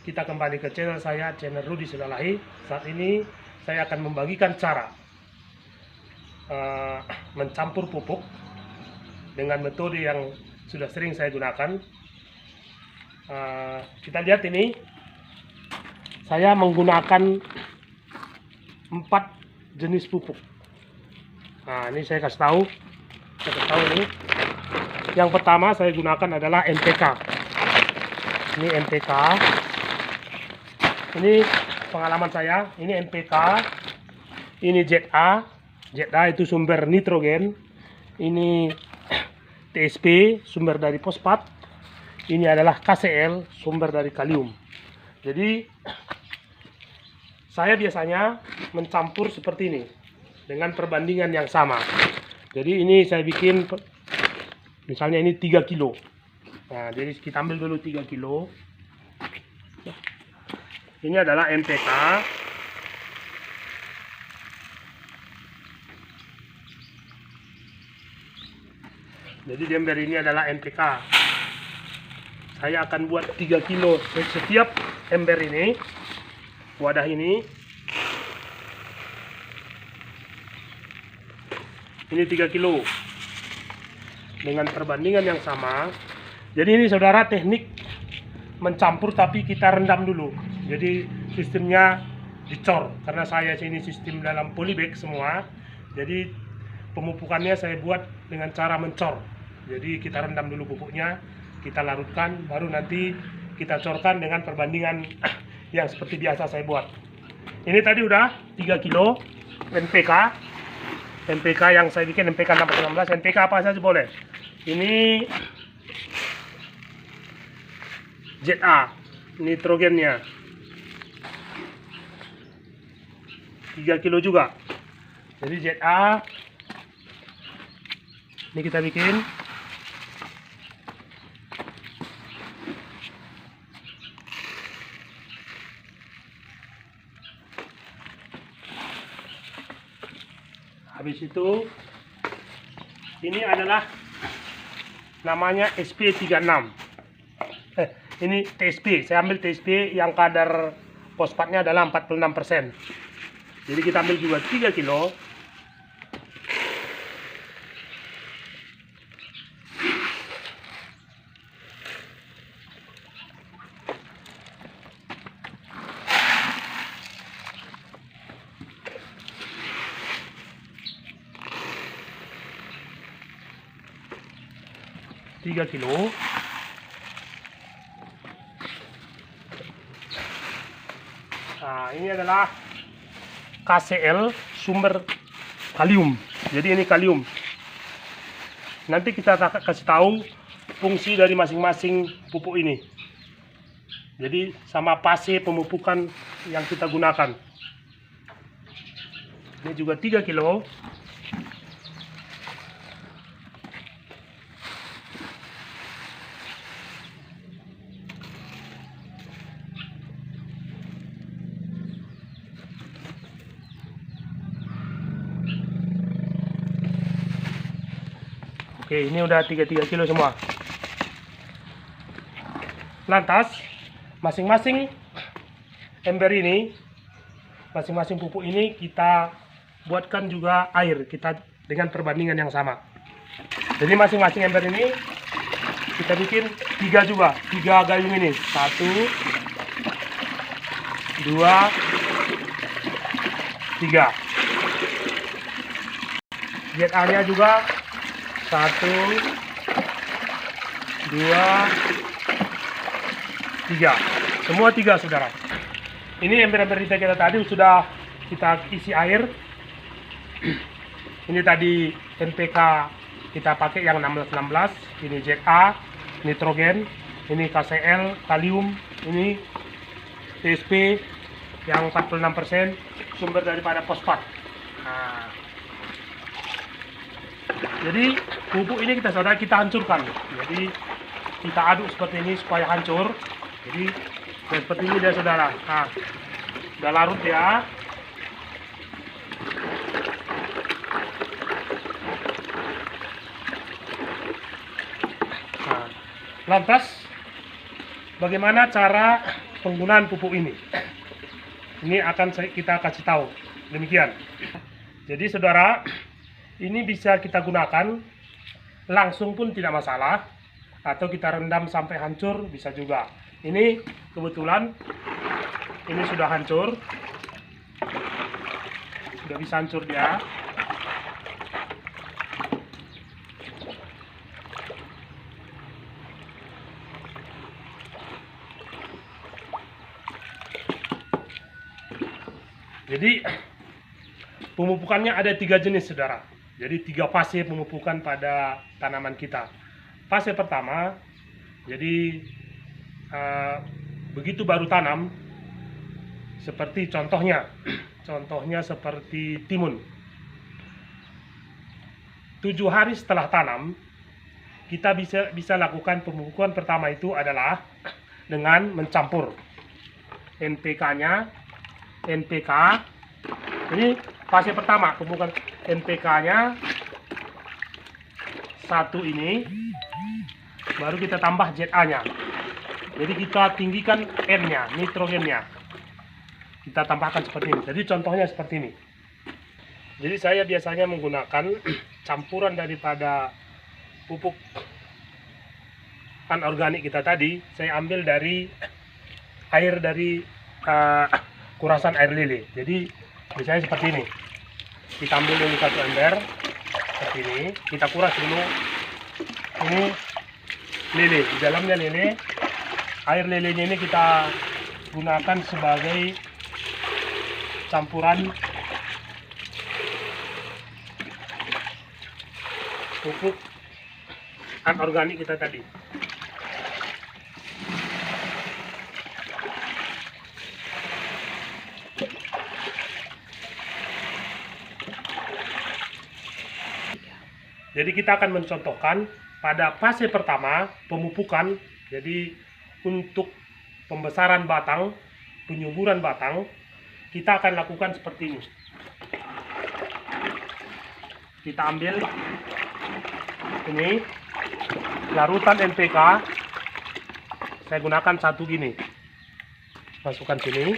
kita kembali ke channel saya, channel Rudy Silalahi. Saat ini saya akan membagikan cara mencampur pupuk dengan metode yang sudah sering saya gunakan. Kita lihat ini, saya menggunakan 4 jenis pupuk. Nah, ini saya kasih tahu ini. Yang pertama saya gunakan adalah NPK. Ini NPK. Ini pengalaman saya. Ini NPK. Ini ZA. ZA itu sumber nitrogen. Ini TSP, sumber dari fosfat. Ini adalah KCl, sumber dari kalium. Jadi saya biasanya mencampur seperti ini dengan perbandingan yang sama. Jadi ini saya bikin, misalnya ini 3 kilo. Nah, jadi kita ambil dulu 3 kilo. Ini adalah NPK. Jadi di ember ini adalah NPK. Saya akan buat 3 kilo setiap ember ini. Wadah ini. Ini 3 kilo. Dengan perbandingan yang sama. Jadi ini saudara teknik mencampur tapi kita rendam dulu. Jadi sistemnya dicor. Karena saya sini sistem dalam polybag semua. Jadi pemupukannya saya buat dengan cara mencor. Jadi kita rendam dulu pupuknya, kita larutkan, baru nanti kita corkan dengan perbandingan yang seperti biasa saya buat. Ini tadi udah 3 kilo NPK. NPK yang saya bikin NPK 16. NPK apa saja boleh. Ini ZA, nitrogennya 3 kilo juga. Jadi ZA ini kita bikin. Habis itu ini adalah namanya SP36. Ini TSP. Saya ambil TSP yang kadar fosfatnya adalah 46%. Jadi kita ambil juga 3 kilo. Nah, ini adalah KCl, sumber kalium. Jadi ini kalium. Nanti kita kasih tahu fungsi dari masing-masing pupuk ini. Jadi sama fase pemupukan yang kita gunakan. Ini juga 3 kilo. Oke, ini udah 3 kilo semua. Lantas, masing-masing ember ini, masing-masing pupuk ini kita buatkan juga air, kita dengan perbandingan yang sama. Jadi masing-masing ember ini kita bikin 3 juga, 3 gayung ini. 1, 2, 3. ZA-nya juga 1, 2, 3. Semua 3 saudara. Ini ember-ember kita tadi sudah kita isi air. Ini tadi NPK kita pakai yang 16. Ini ZA, nitrogen. Ini KCl, kalium. Ini TSP yang 46%, sumber daripada fosfat. Nah, jadi pupuk ini kita hancurkan. Jadi kita aduk seperti ini supaya hancur. Jadi seperti ini dia saudara. Nah, udah larut ya. Nah, lantas bagaimana cara penggunaan pupuk ini. Ini akan kita kasih tahu. Demikian. Jadi saudara, ini bisa kita gunakan langsung pun tidak masalah, atau kita rendam sampai hancur bisa juga. Ini kebetulan ini sudah hancur, sudah bisa hancur dia. Jadi pemupukannya ada 3 jenis saudara. Jadi 3 fase pemupukan pada tanaman kita. Fase pertama, jadi begitu baru tanam, seperti contohnya seperti timun. 7 hari setelah tanam, kita bisa lakukan pemupukan pertama itu adalah dengan mencampur NPK-nya. NPK ini fase pertama, pemupukan NPK-nya 1 ini, baru kita tambah ZA-nya. Jadi kita tinggikan N-nya, nitrogennya. Kita tambahkan seperti ini. Jadi contohnya seperti ini. Jadi saya biasanya menggunakan campuran daripada pupuk anorganik kita tadi. Saya ambil dari air dari kurasan air lele. Jadi misalnya seperti ini. Kita ambil dulu 1 ember seperti ini. Kita kuras dulu. Ini lele, di dalamnya lele. Air lelenya ini kita gunakan sebagai campuran pupuk anorganik kita tadi. Jadi kita akan mencontohkan pada fase pertama pemupukan. Jadi untuk pembesaran batang, penyuburan batang, kita akan lakukan seperti ini. Kita ambil ini larutan NPK. Saya gunakan 1 gini. Masukkan sini.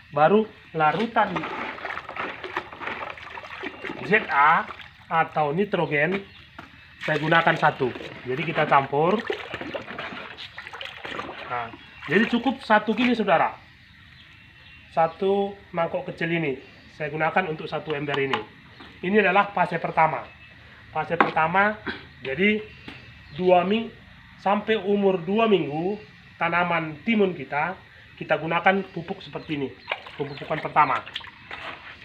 Baru larutan ZA atau nitrogen saya gunakan 1. Jadi kita campur. Nah, jadi cukup 1 gini saudara. 1 mangkok kecil ini saya gunakan untuk 1 ember ini. Ini adalah fase pertama. Fase pertama, jadi 2 minggu sampai umur 2 minggu tanaman timun kita gunakan pupuk seperti ini. Pemupukan pertama.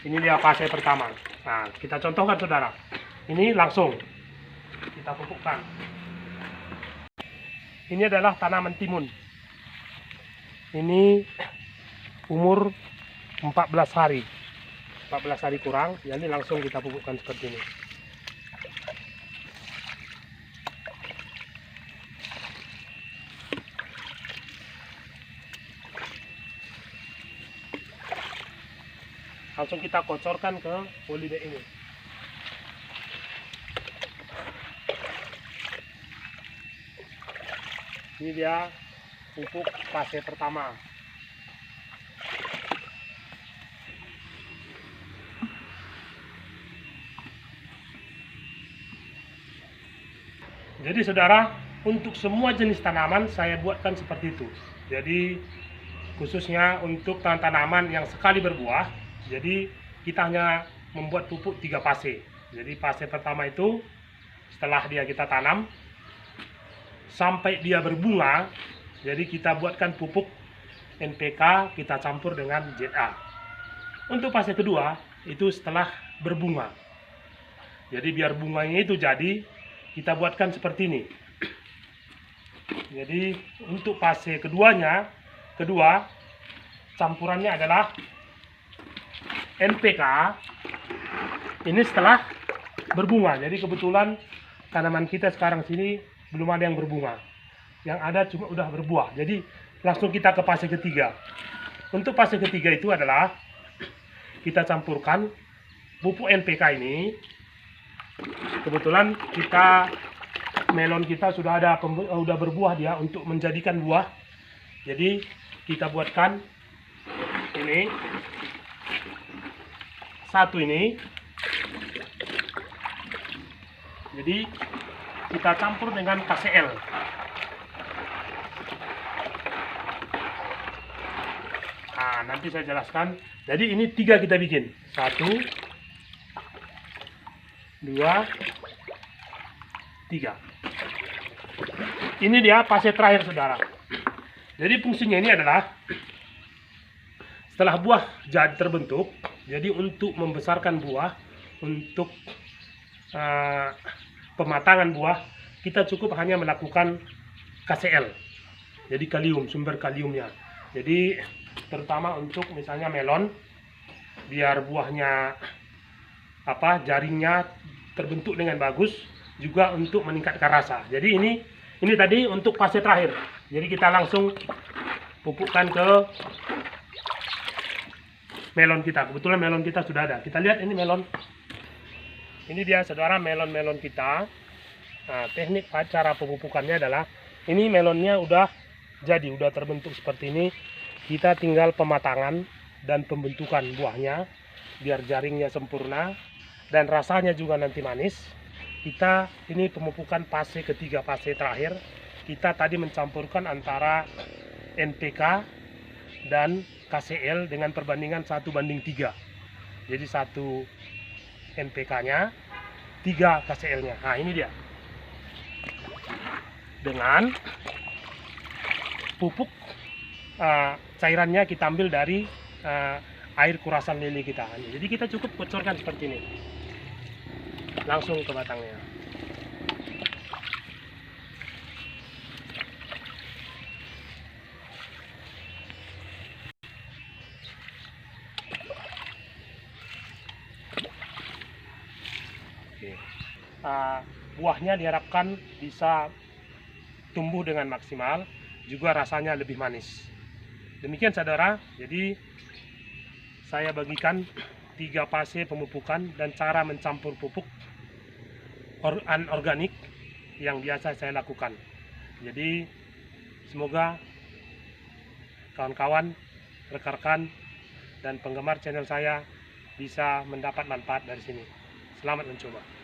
Ini dia fase pertama. Nah, kita contohkan saudara. Ini langsung kita pupukkan. Ini adalah tanaman timun. Ini umur 14 hari. 14 hari kurang, jadi langsung kita pupukkan seperti ini. Langsung kita kocorkan ke polybag ini. Ini dia pupuk fase pertama. Jadi saudara, untuk semua jenis tanaman saya buatkan seperti itu. Jadi khususnya untuk tanaman yang sekali berbuah, jadi kita hanya membuat pupuk 3 fase. Jadi fase pertama itu setelah dia kita tanam sampai dia berbunga, jadi kita buatkan pupuk NPK kita campur dengan ZA. Untuk fase kedua itu setelah berbunga. Jadi biar bunganya itu jadi, kita buatkan seperti ini. Jadi untuk fase kedua campurannya adalah NPK ini setelah berbunga. Jadi kebetulan tanaman kita sekarang sini belum ada yang berbunga, yang ada cuma udah berbuah. Jadi langsung kita ke fase ketiga. Untuk fase ketiga itu adalah kita campurkan pupuk NPK ini. Kebetulan melon kita sudah berbuah dia untuk menjadikan buah. Jadi kita buatkan ini satu ini. Jadi kita campur dengan KCl. Nah, nanti saya jelaskan. Jadi ini 3 kita bikin. 1, 2, 3. Ini dia fase terakhir, saudara. Jadi fungsinya ini adalah setelah buah jadi terbentuk, jadi untuk membesarkan buah, untuk pematangan buah, kita cukup hanya melakukan KCl. Jadi kalium, sumber kaliumnya. Jadi terutama untuk misalnya melon, biar buahnya jaringnya terbentuk dengan bagus, juga untuk meningkatkan rasa. Jadi ini tadi untuk fase terakhir. Jadi kita langsung pupukkan ke melon kita. Kebetulan melon kita sudah ada. Kita lihat ini melon. Ini dia, saudara, melon-melon kita. Nah, teknik cara pemupukannya adalah ini melonnya udah jadi, udah terbentuk seperti ini. Kita tinggal pematangan dan pembentukan buahnya biar jaringnya sempurna dan rasanya juga nanti manis. Kita ini pemupukan fase ketiga, fase terakhir. Kita tadi mencampurkan antara NPK dan KCl dengan perbandingan 1:3. Jadi 1 NPK-nya, 3 KCl-nya. Nah, ini dia. Dengan pupuk cairannya kita ambil dari air kurasan lele kita. Jadi kita cukup bocorkan seperti ini. Langsung ke batangnya. Oke. Buahnya diharapkan bisa tumbuh dengan maksimal, juga rasanya lebih manis. Demikian, saudara. Jadi saya bagikan 3 fase pemupukan dan cara mencampur pupuk anorganik yang biasa saya lakukan. Jadi semoga kawan-kawan, rekan-rekan, dan penggemar channel saya bisa mendapat manfaat dari sini. Selamat mencoba.